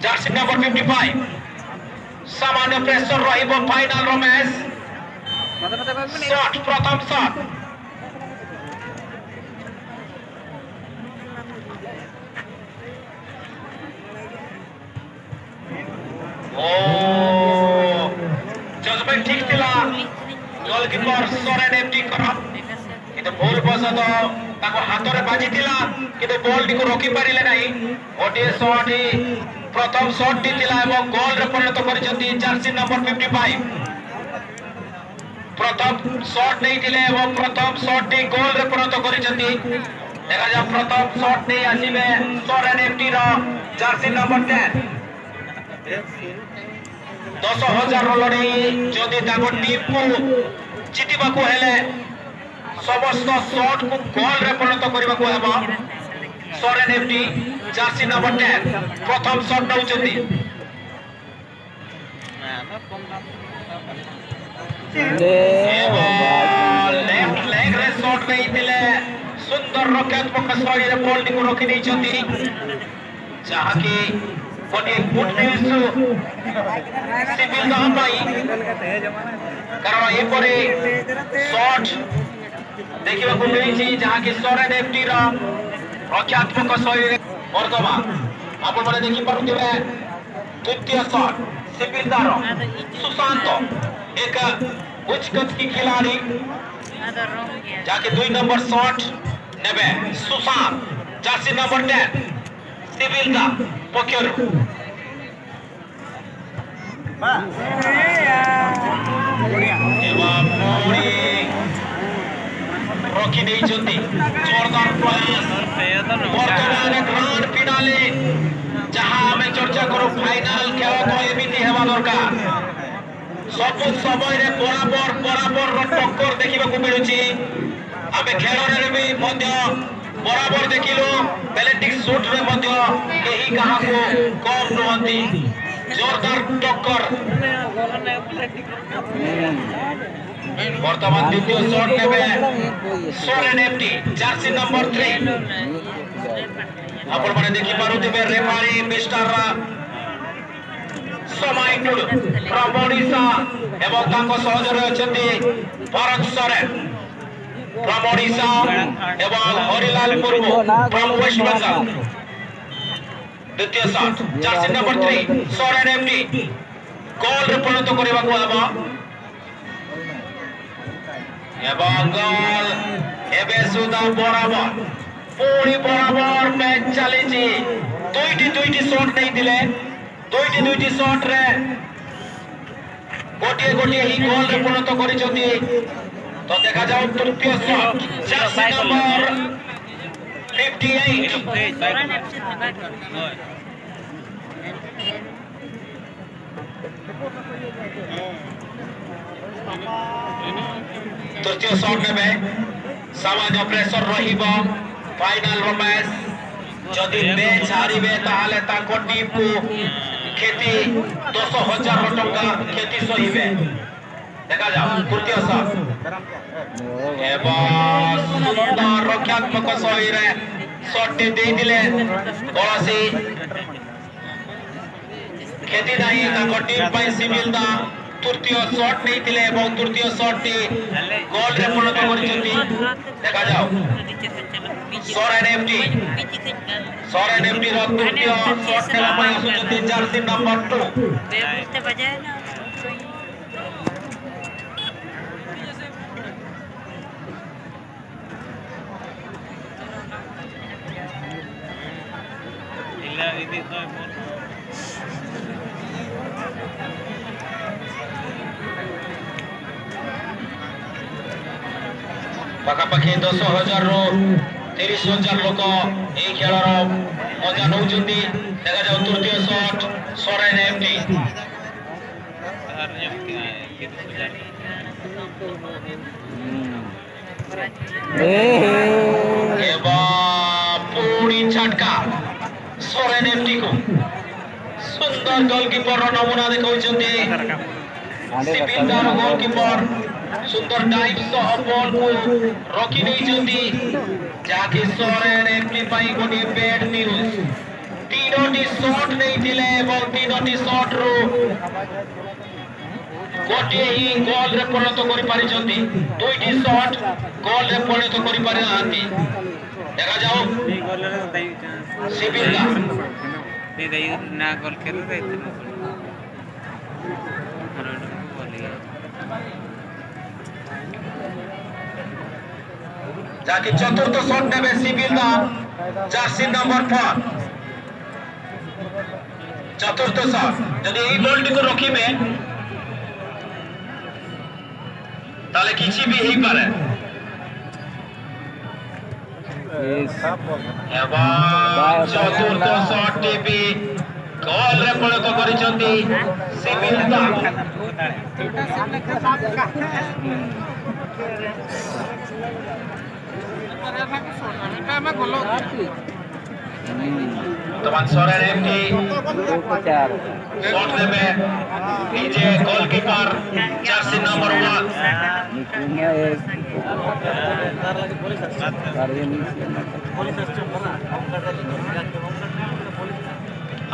Jersey নম্বর 55 সামান্য pressure রহিব final Ramesh shot প্রথম shot ও judgement ঠিক ଥିଲା গোলকিপর সরেন এফটি করা কিন্তু ভুল বশত ତାଙ୍କ ହାତରେ ବାଜିଥିଲା କିନ୍ତୁ ବଲଟିକୁ ରୋକି ପାରିଲେ ନାହିଁ ଗୋଟିଏ ଶଟ୍ ପ୍ରଥମ ଶଟ୍ଟି ଥିଲା ଏବଂ ଗୋଲରେ ପରିଣତ କରିଛନ୍ତି ଜାର୍ସି ନମ୍ବର 55 ପ୍ରଥମ ଶଟ୍ ନେଇଥିଲେ ଏବଂ ପ୍ରଥମ ଶଟ୍ଟି ଗୋଲରେ ପରିଣତ କରିଛନ୍ତି ଦେଖାଯାଉ ପ୍ରଥମ ଶଟ୍ ନେଇ ଆସିବେ ସରେନ୍ ଏଫଟିର ଜାର୍ସି ନମ୍ବର 10 10,000 ଲଢ଼େଇ ଯଦି ତାଙ୍କ ଟିମକୁ ଜିତିବାକୁ ହେଲେ समस्त शॉट को गोल रे परिणत करबा को हेबो सरेन एफटी जर्सी नंबर 10 प्रथम शॉट नउचंती लेफ्ट लेग रे शॉट नहीं दिले सुंदर रक्षात्मक शैली रे बॉल को रखि दै छथि जहा कि कोनी गुड न्यूज सिविल दा भाई कारण ए परे शॉट देखा मिली जहाँ की सरेन एफटी रक्षात्मक शैली वर्तमान आप देखिपे द्वितीय शॉट सिपिलदार सुशांत एक उच्च की खिलाड़ी जाके 2 नंबर शॉट नेबे सुशांत जर्सी नंबर 10 सिपिलदार पक्षर रखी जोरदार प्रयास वर्तमान ग्रांड फिनाले जहां हमें चर्चा करो फाइनल खेल तो एमिति हेबा दरकार सब समय रे बराबर बराबर टक्कर देखिबा को मिलुची हमें खेल रे भी मध्य बराबर देखिलो पेनल्टी शॉट रे मध्य केही कहा को कम रहंती जोरदार टक्कर वर्तमान द्वितीय शॉट नेबे सरेन एफटी जर्सी नंबर 3 आपण माने देखि पारुथिबे रेफारी मिस्टर समाइटुल फ्रॉम ओडिशा एवं ताको सहजरे अछंती भरत सरेन फ्रॉम ओडिशा एवं हरिलाल मुर्मू फ्रॉम वेस्ट बंगाल द्वितीय शॉट जर्सी नंबर 3 सरेन एफटी गोल रे परिणत करबा को हबा एवं गोल एबे सुधा बराबर पूरी बराबर मैच चली दुईटी शॉट नहीं दिले दुईटी शॉट रे गोटे गोटे ही गोल रे परिणत करी जति तो देखा जाओ तृतीय शॉट जर्सी नंबर 58 तृतीय शॉट नेबे सामान्य प्रेशर रहिबो फाइनल मैच जदि मैच हारिबे ताहाले ताको टीम को खेती 10,000 टका खेती सहिबे देखा जाओ तृतीय शॉट एवं सुंदर रक्षात्मक शैली रे शॉट दे दिले कौनसी खेती नहीं ताको टीम पाई सिविल दा तृतीय शॉट नहीं थिले एवं तृतीय शॉट टी गोल रे परिणत करिसेंती देखा जाओ सरेन एफटी रो तृतीय शॉट नेला पई आसुचंती जर्सी नंबर 2 बेबते बजाय ना इला इदी तो पाखापाखि 10,000 रो 30,000 लोक ए खेलर मजा नौचंती देखा जाओ तृतीय शॉट सरेन एफटी पूरी झटका सरेन एफटी को सुंदर गोलकीपर नमूना देखौचंती सिपिलदार गोलकीपर सुंदर डाइव सह बॉल को रखी नहीं जल्दी जाके सरेन एफटी पाई गोटे बैड न्यूज 3 ତିନୋଟି ସଟ୍ ନେଇଥିଲେ ଏବଂ ତିନୋଟି ସଟ୍ରୁ ଗୋଟିଏ ହିଁ ଗୋଲରେ ପରିଣତ କରିପାରିଛନ୍ତି। ଦୁଇଟି ସଟ୍ ଗୋଲରେ ପରିଣତ କରିପାରିନାହାନ୍ତି। ଦେଖାଯାଉ ସିବିଲ যাকে চতুর্থ শট নেবে সিবিলদা জার্সি নম্বর 4 চতুর্থ শট যদি এই বলটিকে রখিবে তাহলে কিছু বি হই পারে এবং চতুর্থ শটটি বি গোলরে পরিণত করেছেন সিবিলদা। বর্তমান সরের একটি শট নেবে এই যে গোলকিপার জার্সি নম্বর 1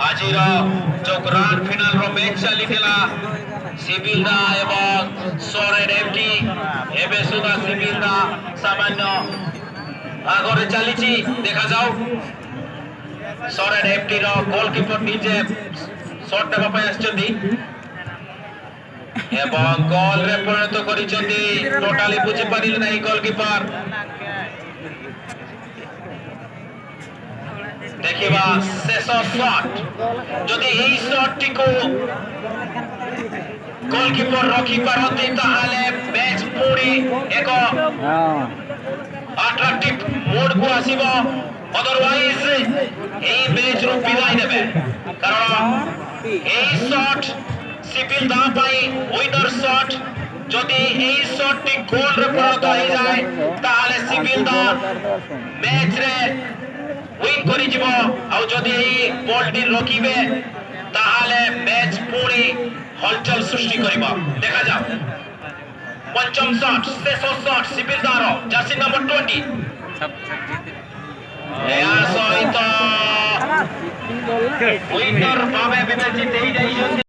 ଆଜିର ଯୋଉ ଗ୍ରାଣ୍ଡ ଫିନାଲର ମ୍ୟାଚ୍ ଚାଲିଥିଲା ସିବିଲଦା ଏବଂ ସରେନ୍ ଏଫ୍ଟି ଏବେ ସୁଦ୍ଧା ସିବିଲଦା ସାମାନ୍ୟ ଆଗରେ ଚାଲିଛି। ଦେଖାଯାଉ ସରେନ୍ ଏଫ୍ଟିର ଗୋଲକିପର ନିଜେ ସଟ୍ ନେବା ପାଇଁ ଆସିଛନ୍ତି ଏବଂ ଗୋଲରେ ପରିଣତ କରିଛନ୍ତି। ଟୋଟାଲି ବୁଝିପାରିଲେ ନାହିଁ ଗୋଲକିପର। ଦେଖିବା ଶେଷ ସଟ୍ ଯଦି ଏହି ସଟ୍ଟିକୁ ଗୋଲକିପର ରଖିପାରନ୍ତି ତାହେଲେ ମ୍ୟାଚ୍ ପୁଣି ଏକ ଆଟ୍ରାକ୍ଟିଭ ମୋଡକୁ ଆସିବ। ଅଦରୱାଇଜ ଏହି ମ୍ୟାଚରୁ ବିଦାୟ ନେବେ କାରଣ ଏହି ସଟ୍ ସିବିଲଦା ପାଇଁ ୱିନର ସଟ୍। ଯଦି ଏହି ସଟ୍ଟି ଗୋଲରେ ପରିଣତ ହୋଇଯାଏ ତାହେଲେ ସିବିଲଦା ମ୍ୟାଚରେ ୱିନ୍ କରିଯିବ। ଆଉ ଯଦି ଏହି ବଲଟି ରୋକିବେ ତାହେଲେ ମ୍ୟାଚ୍ ପୁଣି ହଲଚଲ ସୃଷ୍ଟି କରିବ। ଦେଖାଯାଉ ପଞ୍ଚମ ସଟ୍ ଶେଷ ସଟ୍ ସିବିଲଦାର ଜାର୍ସି ନମ୍ବର 20 ଏହା ସହିତ ୱିନର ଭାବେ ବିବେଚିତ ହୋଇଯାଇଛନ୍ତି।